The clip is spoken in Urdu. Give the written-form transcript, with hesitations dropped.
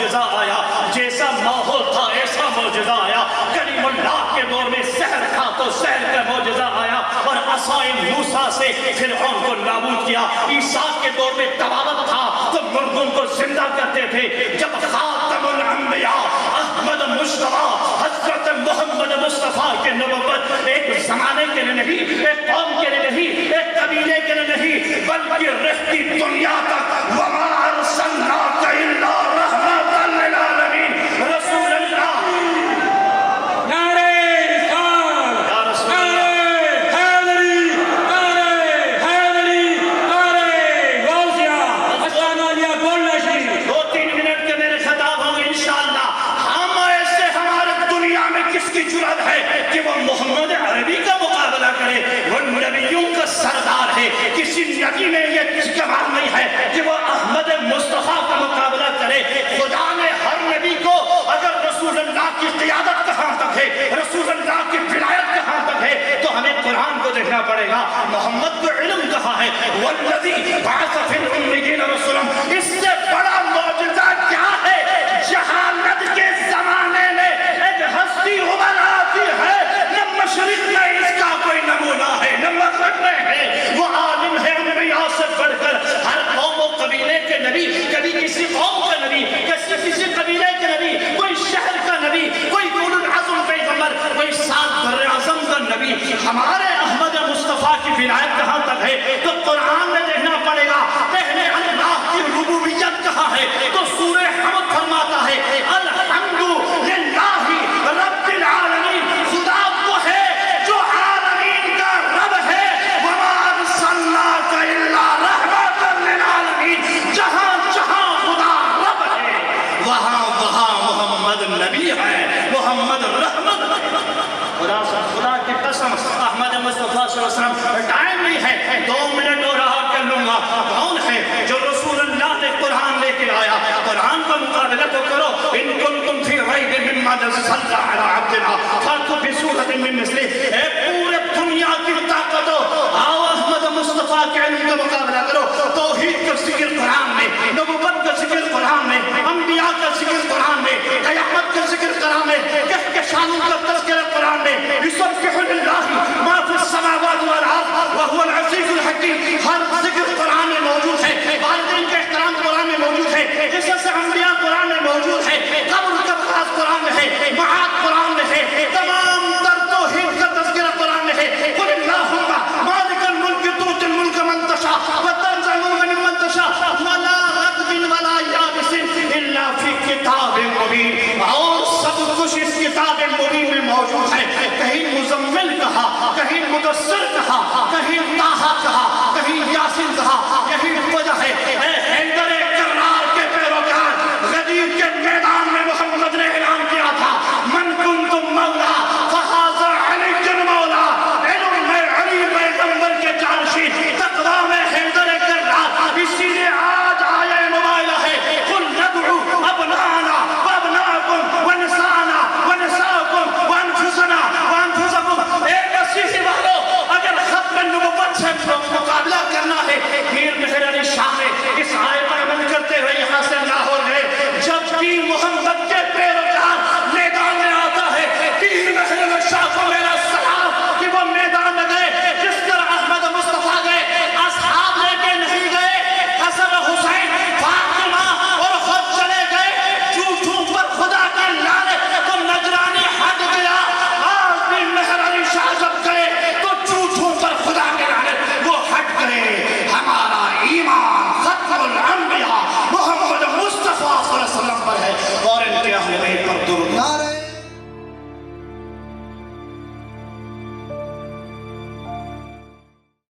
معجزہ آیا، جیسا ماحول تھا ایسا معجزہ آیا۔ کلیم اللہ کے دور میں سحر تھا تو سحر کا معجزہ آیا اور عصائے موسیٰ سے فرعون کو نابود کیا۔ عیسیٰ کے دور میں طبابت تھا تو مردوں کو زندہ کرتے تھے۔ جب خاتم الانبیاء احمد مصطفیٰ حضرت محمد مصطفیٰ کے نبوت ایک زمانے کے لیے نہیں، ایک قوم کے لیے نہیں، ایک قبیلے کے لیے نہیں، بلکہ رہتی دنیا تک وما ارسلناک الا رحمۃ للعالمین رسول اللہ۔ محمد عربی کا مقابلہ کرے، وہ نبیوں کا سردار ہے۔ کسی نبی میں یہ کمال نہیں ہے کہ وہ احمد مصطفیٰ کا مقابلہ کرے۔ خدا نے ہر نبی کو اگر رسول اللہ کی قیادت کہاں تک ہے، رسول اللہ کی ولایت کہاں تک ہے، تو ہمیں قرآن کو دیکھنا پڑے گا۔ محمد کو علم کہا ہے، والذی بعث فی الامیین رسولا، اس سے بڑا معجزہ کیا ہے؟ جہالت کے زمانے میں ایک ہستی ابھر آتی ہے، مشرق میں اس کا کوئی نمونہ ہے، نہ مغرب میں ہے۔ وہ عالم ہے انبیاء سے بڑھ کر، ہر قوم و قبیلے کے نبی، کبھی کسی قوم کا نبی، کسی قبیلے کے نبی، کوئی شہر کا نبی، کوئی اولو العزم پیغمبر، کوئی سات بر اعظم کا نبی۔ ہمارے احمد مصطفیٰ کی ولایت کہاں تک ہے تو قرآن میں دیکھنا پڑے گا۔ پہلے اللہ کی ربوبیت کہاں ہے تو سورہ حمد فرماتا ہے الحمد للہ رب العالمین، خدا وہ ہے جو عالمین کا رب ہے۔ وما ارسلناک الا رحمۃ للعالمین، جہاں جہاں خدا رب ہے وہاں وہاں محمد نبی ہے، محمد رحمت۔ خدا کی قسم احمد مصطفیٰ صلی اللہ علیہ وسلم، ٹائم نہیں ہے، 2 منٹ اور رہا کر لوں گا۔ کون ہے جو رسول اللہ نے قرآن لے کے آیا؟ قرآن کا مقابلہ تو کرو۔ ان کنتم فی ریب مما نزلنا علی عبدنا فاتوا بسورۃ من مثلہ۔ اے پورے دنیا کی طاقتوں، آؤ احمد مصطفیٰ کے علم کا مقابلہ کرو۔ توحید کا ذکر قرآن میں، نبوت کا ذکر قرآن میں، انبیاء کا ذکر قرآن میں، قیامت کا ذکر قرآن میں، کہکشانوں کا تذکرہ قرآن میں۔ یسبح للہ ما فی السماوات والارض وهو العزیز الحکیم۔ ہر ذکر قرآن میں موجود ہے، والدین کا احترام قرآن میں موجود ہے، قصص انبیاء قرآن میں موجود ہے، قبر کا بحث قرآن میں ہے، معاد قرآن میں ہے، تمام تر توحید کا تذکرہ قرآن میں ہے۔ قل اللہم مالک الملک تؤتی الملک من تشاء وتنزع الملک ممن تشاء ولا رطب ولا یابس الا فی کتاب مبین۔ اور سب کچھ اس کتاب مبین میں موجود ہے۔ کہیں مزمل کہا، کہیں مدثر